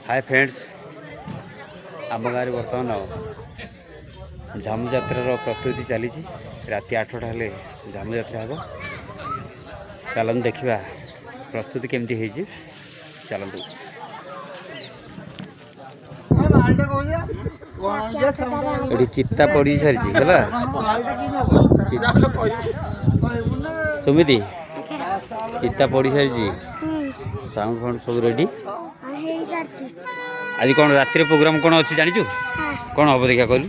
Hi friends, आम गाँव बर्तमान झमु यात्रार प्रस्तुति चली राति 8टा हेले झमु यात्रा हम। चलतु देखा प्रस्तुति केमती है। चलतु ये चित्ता पड़ी सारी है सुमिति चित्ता पड़ी सारी साउंड फाउंड सब रेडी। आज कौन राति प्रोग्राम कौन अच्छी जानी कौन हम देखा कहलु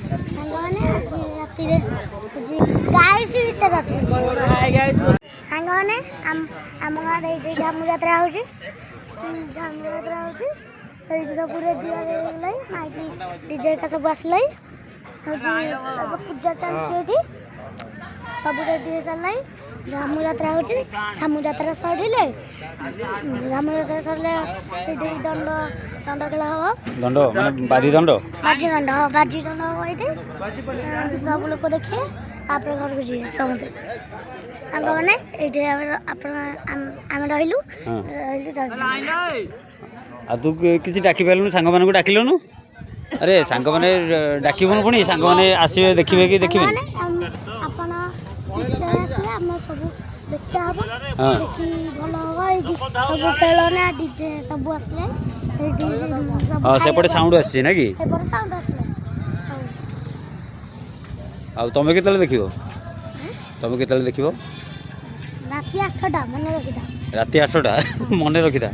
झमु यात्रा सब रेडी माइक डीजे का सब आसल पूजा चलती सब रेडी हो सारे। झमु यात्रा हो झमु यात्रा सरिले झमु यात्रा सरले दंड दंड खेल हम दंड माने बाजी दंड बाजी दंड हाँ बाजी दंड हम ये सब लोग देखिए आप घर को जी समझे साग मैंने ये आम रही तू किसी डाक पार्लु सांग मान डाकिलु। अरे सांग मैंने डाकबुन पुणी सांग मैंने आसवे देखिए कि देखिए हाँ सेपटे साउंड आसी ना कि तुम के देख तुम के देख राति 8टा मन रखिथा राति 8टा मन रखिथा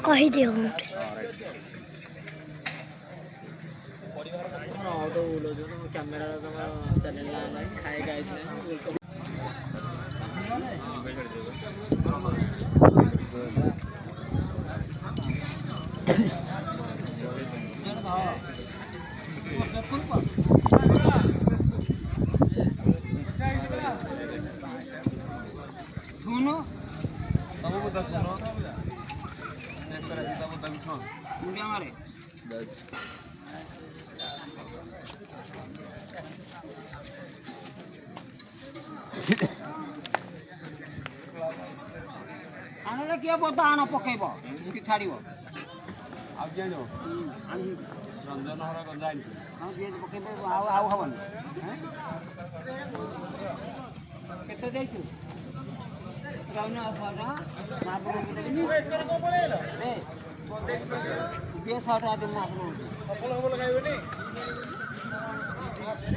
कही दियो कैमेरा चैनल हाय गाइस सुनो सब बता सुनो मुंडिया मारे आने किया बोता आना पकेबो कि छाड़ीबो आ जेनो आनी रंजन हर गंजाई हां जे पकेबो आउ हबन हैं केते देइछु गाउना फाटा मापरो के देबी को पळेला ए जे फाटा दे मापरो सफल हम लगाइबनी